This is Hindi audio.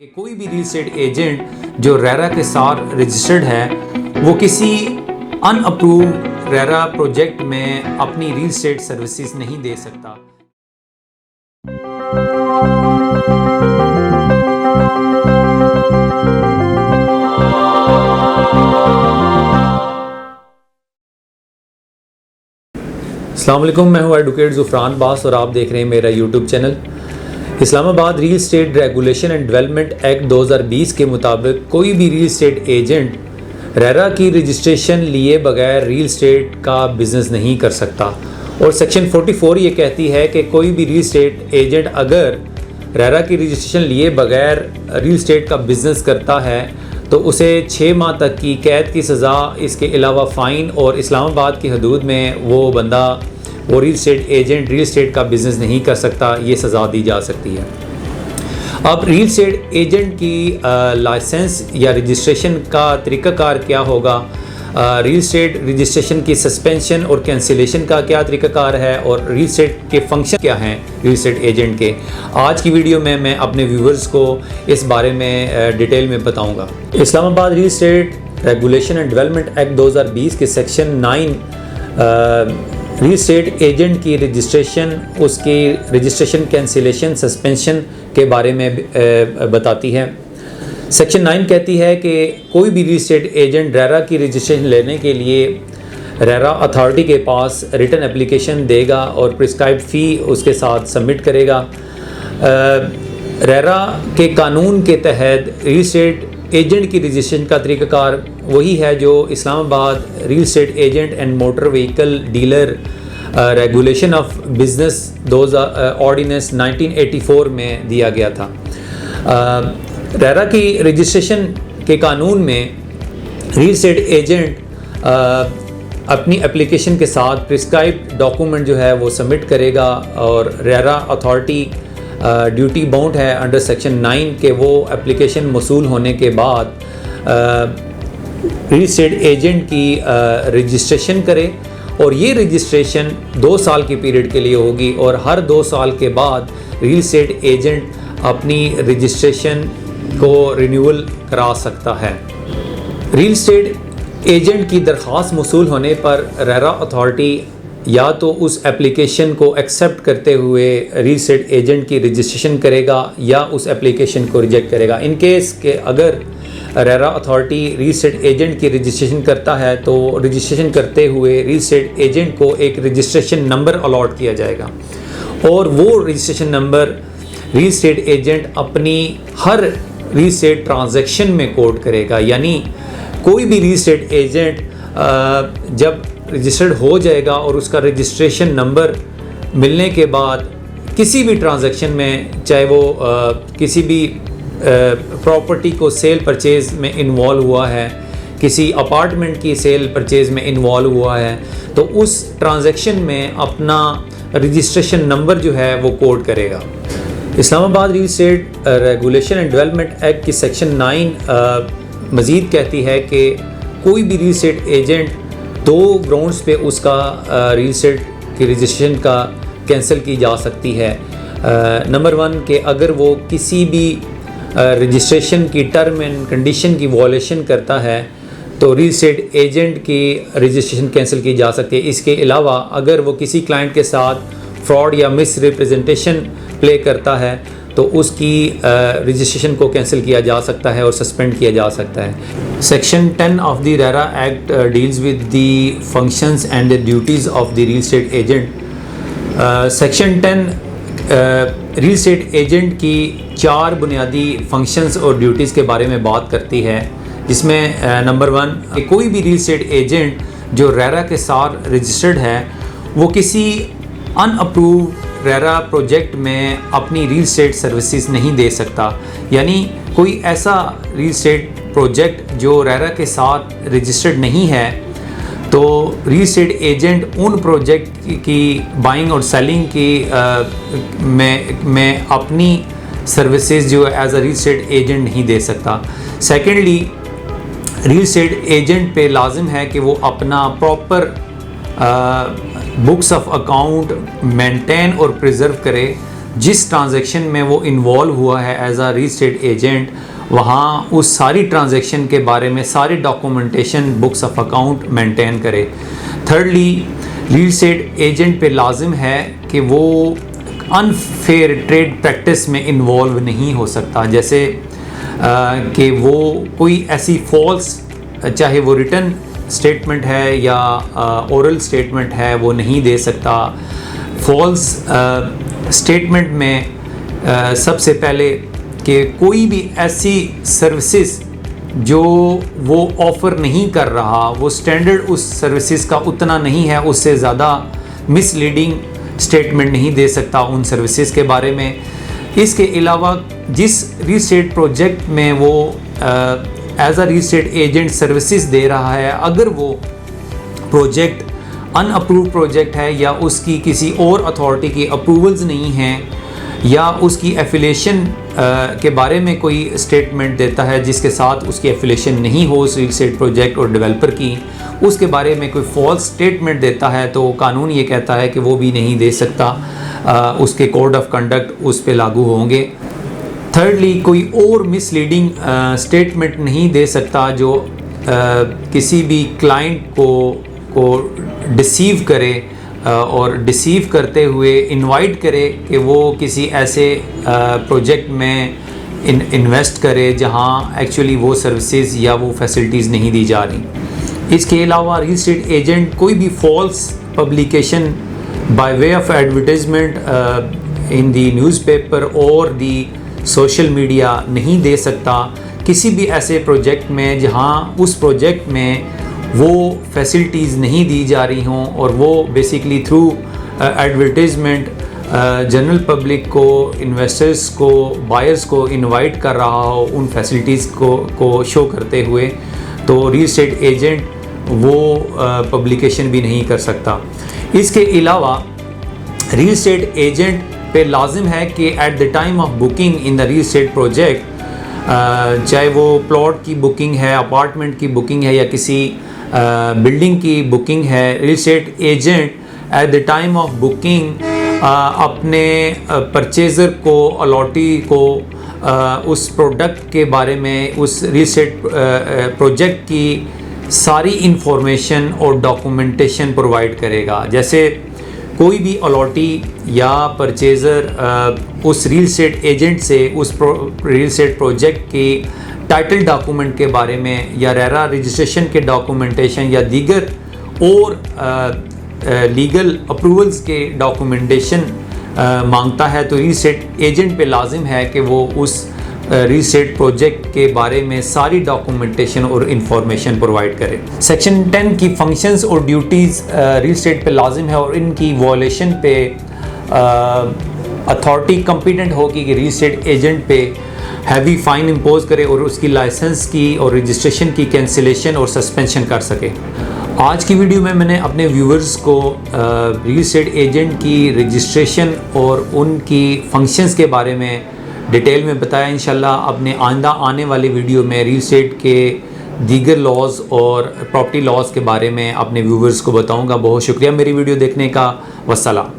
कि कोई भी रील एस्टेट एजेंट जो रेरा के साथ रजिस्टर्ड है वो किसी अनअप्रूव्ड रेरा प्रोजेक्ट में अपनी रील एस्टेट सर्विसेज नहीं दे सकता। अस्सलाम वालेकुम, मैं हूँ एडवोकेट ज़ुफ़रान बास और आप देख रहे हैं मेरा YouTube channel. Islamabad real estate regulation and development act 2020 के मुताबिक कोई भी रील एस्टेट एजेंट रेरा की रजिस्ट्रेशन लिए बगैर रील एस्टेट का बिज़नेस नहीं कर सकता। और सेक्शन 44 ये कहती है कि कोई भी रील एस्टेट एजेंट अगर रेरा की रजिस्ट्रेशन लिए बगैर रील एस्टेट का बिज़नेस करता है तो उसे 6 माह तक की कैद की सज़ा, इसके अलावा फ़ाइन और इस्लामाबाद की हदूद में वो बंदा वो reel estate agent reel estate का बिज़नेस नहीं कर सकता, ये सज़ा दी जा सकती है। अब रील एस्टेट एजेंट की लाइसेंस या रजिस्ट्रेशन का तरीक़ाकार क्या होगा, रील एस्टेट रजिस्ट्रेशन की सस्पेंशन और कैंसिलेशन का क्या तरीक़ाकार है और रील एस्टेट के फंक्शन क्या हैं रील एस्टेट एजेंट के, आज की वीडियो में मैं अपने व्यूवर्स को इस बारे में डिटेल में बताऊंगा। Islamabad real estate regulation and development act 2020 के सेक्शन 9 रील एस्टेट एजेंट की रजिस्ट्रेशन, उसकी रजिस्ट्रेशन कैंसिलेशन सस्पेंशन के बारे में बताती है। सेक्शन 9 कहती है कि कोई भी रील एस्टेट एजेंट रेरा की रजिस्ट्रेशन लेने के लिए रेरा अथॉरिटी के पास रिटन एप्लीकेशन देगा और प्रिस्क्राइब्ड फ़ी उसके साथ सबमिट करेगा। रेरा के कानून के तहत रील एस्टेट एजेंट की रजिस्ट्रेशन का तरीक़ाकार वही है जो Islamabad real estate agent and motor vehicle dealer regulation of business ordinance 1984 में दिया गया था। रेरा की रजिस्ट्रेशन के कानून में रील एस्टेट एजेंट अपनी एप्लीकेशन के साथ प्रिस्क्राइब डॉक्यूमेंट जो है वो सबमिट करेगा और रेरा अथॉरिटी ड्यूटी बाउंड है अंडर सेक्शन 9 के वो एप्लीकेशन मौसूल होने के बाद रील एस्टेट एजेंट की रजिस्ट्रेशन करे और ये रजिस्ट्रेशन 2 साल के पीरियड के लिए होगी और हर 2 साल के बाद रील एस्टेट एजेंट अपनी रजिस्ट्रेशन को रिन्यूअल करा सकता है। रील एस्टेट एजेंट की दरख्वास्त मौसूल होने पर रेरा अथॉरिटी या तो उस एप्लीकेशन को एक्सेप्ट करते हुए रील एस्टेट एजेंट की रजिस्ट्रेशन करेगा या उस एप्लीकेशन को रिजेक्ट करेगा। इन केस के अगर RERA authority reel estate agent की रजिस्ट्रेशन करता है तो रजिस्ट्रेशन करते हुए रील एस्टेट एजेंट को एक रजिस्ट्रेशन नंबर अलॉट किया जाएगा और वो registration number reel estate agent अपनी हर रील एस्टेट ट्रांजैक्शन में कोड करेगा। यानी कोई भी रील एस्टेट एजेंट जब रजिस्टर्ड हो जाएगा और उसका रजिस्ट्रेशन नंबर मिलने के बाद किसी भी ट्रांजैक्शन में, चाहे वो किसी भी प्रॉपर्टी को सेल परचेज़ में इन्वॉल्व हुआ है, किसी अपार्टमेंट की सेल परचेज़ में इन्वॉल्व हुआ है, तो उस ट्रांजैक्शन में अपना रजिस्ट्रेशन नंबर जो है वो कोड करेगा। Islamabad real estate regulation and development act की सेक्शन 9 मज़ीद कहती है कि कोई भी रील एस्टेट एजेंट 2 ग्राउंड्स पे उसका रील एस्टेट की रजिस्ट्रेशन का कैंसिल की जा सकती है। नंबर 1 कि अगर वो किसी भी रजिस्ट्रेशन की टर्म एंड कंडीशन की वॉलेशन करता है तो रील एस्टेट एजेंट की रजिस्ट्रेशन कैंसिल की जा सकती है। इसके अलावा अगर वो किसी क्लाइंट के साथ फ्रॉड या मिस रिप्रेजेंटेशन प्ले करता है तो उसकी रजिस्ट्रेशन को कैंसिल किया जा सकता है और सस्पेंड किया जा सकता है। Section 10 of the RERA act deals with the functions and the duties of the reel estate agent. Section 10 reel estate agent की 4 बुनियादी फंक्शंस और ड्यूटीज़ के बारे में बात करती है, जिसमें नंबर 1 कि कोई भी रील एस्टेट एजेंट जो रेरा के साथ रजिस्टर्ड है वो किसी अनअप्रूव्ड रेरा प्रोजेक्ट में अपनी रील एस्टेट सर्विसेज नहीं दे सकता। यानी कोई ऐसा रील एस्टेट प्रोजेक्ट जो रेरा के साथ रजिस्टर्ड नहीं है तो रील एस्टेट एजेंट उन प्रोजेक्ट की बाइंग और सेलिंग की में अपनी सर्विसेज जो as a real estate agent नहीं दे सकता। सेकेंडली, रील एस्टेट एजेंट पे लाजिम है कि वो अपना proper books of account maintain और प्रिजर्व करे जिस ट्रांजैक्शन में वो इन्वॉल्व हुआ है एज आ रियल एस्टेट एजेंट, वहाँ उस सारी ट्रांजैक्शन के बारे में सारी documentation books of account maintain करे। थर्डली, रियल एस्टेट एजेंट पे लाजिम है कि वो अनफेयर ट्रेड प्रैक्टिस में इन्वॉल्व नहीं हो सकता, जैसे कि वो कोई ऐसी फॉल्स, चाहे वो रिटन स्टेटमेंट है या ओरल स्टेटमेंट है, वो नहीं दे सकता। फॉल्स स्टेटमेंट में सबसे पहले कि कोई भी ऐसी सर्विसेज जो वो ऑफ़र नहीं कर रहा, वो स्टैंडर्ड उस सर्विसेज का उतना नहीं है, उससे ज़्यादा मिसलीडिंग स्टेटमेंट नहीं दे सकता उन सर्विसेज के बारे में। इसके अलावा जिस रियल एस्टेट प्रोजेक्ट में वो as a real estate agent services दे रहा है, अगर वो प्रोजेक्ट अनअप्रूव्ड प्रोजेक्ट है या उसकी किसी और अथॉरिटी की अप्रूवल्स नहीं हैं, या उसकी एफिलिएशन के बारे में कोई स्टेटमेंट देता है जिसके साथ उसकी एफिलिएशन नहीं हो उस रियल एस्टेट प्रोजेक्ट और डेवलपर की, उसके बारे में कोई फॉल्स स्टेटमेंट देता है, तो कानून ये कहता है कि वो भी नहीं दे सकता, उसके कोड ऑफ कंडक्ट उस पे लागू होंगे। थर्डली, कोई और मिसलीडिंग स्टेटमेंट नहीं दे सकता जो किसी भी क्लाइंट को डिसीव करे और डिसीव करते हुए इनवाइट करे कि वो किसी ऐसे प्रोजेक्ट में इन्वेस्ट करे जहां एक्चुअली वो सर्विसेज या वो फैसिलिटीज़ नहीं दी जा रही। इसके अलावा रियल एस्टेट एजेंट कोई भी false publication by way of advertisement in the newspaper और दी सोशल मीडिया नहीं दे सकता किसी भी ऐसे प्रोजेक्ट में जहां उस प्रोजेक्ट में वो फैसिलिटीज़ नहीं दी जा रही हों और वो basically through advertisement general public को, इन्वेस्टर्स को, बायर्स को इनवाइट कर रहा हो उन फैसिलिटीज़ को शो करते हुए, तो रियल एस्टेट एजेंट वो पब्लिकेशन भी नहीं कर सकता। इसके अलावा रियल एस्टेट एजेंट पे लाजिम है कि at the time of booking in the real estate project, चाहे वो प्लॉट की बुकिंग है, अपार्टमेंट की बुकिंग है या किसी बिल्डिंग की बुकिंग है, real estate agent at the time of booking अपने परचेज़र को, अलॉटी को उस प्रोडक्ट के बारे में, उस रियल एस्टेट प्रोजेक्ट की सारी इंफॉर्मेशन और डॉक्यूमेंटेशन प्रोवाइड करेगा। जैसे कोई भी अलॉटी या परचेज़र उस रियल एस्टेट एजेंट से उस रियल एस्टेट प्रोजेक्ट की टाइटल डॉक्यूमेंट के बारे में या रेरा रजिस्ट्रेशन के डॉक्यूमेंटेशन या दीगर और लीगल अप्रूवल्स के डॉक्यूमेंटेशन मांगता है, तो रियल एस्टेट एजेंट पे लाजिम है कि वो उस रियल एस्टेट प्रोजेक्ट के बारे में सारी डॉक्यूमेंटेशन और इंफॉर्मेशन प्रोवाइड करे। सेक्शन 10 की फंक्शंस और ड्यूटीज़ रियल एस्टेट पे लाजिम है और इनकी वॉलेशन पे अथॉरिटी कॉम्पिटेंट होगी कि रियल एस्टेट एजेंट पे हैवी फ़ाइन इम्पोज करे और उसकी लाइसेंस की और रजिस्ट्रेशन की कैंसिलेशन और सस्पेंशन कर सके। आज की वीडियो में मैंने अपने व्यूवर्स को रियल एस्टेट एजेंट की रजिस्ट्रेशन और उनकी फंक्शंस के बारे में डिटेल में बताया। इंशाल्लाह अपने आइंदा आने वाली वीडियो में रियल एस्टेट के दीगर लॉज और प्रॉपर्टी लॉज के बारे में अपने व्यूवर्स को बताऊंगा। बहुत शुक्रिया मेरी वीडियो देखने का। वस्सलाम।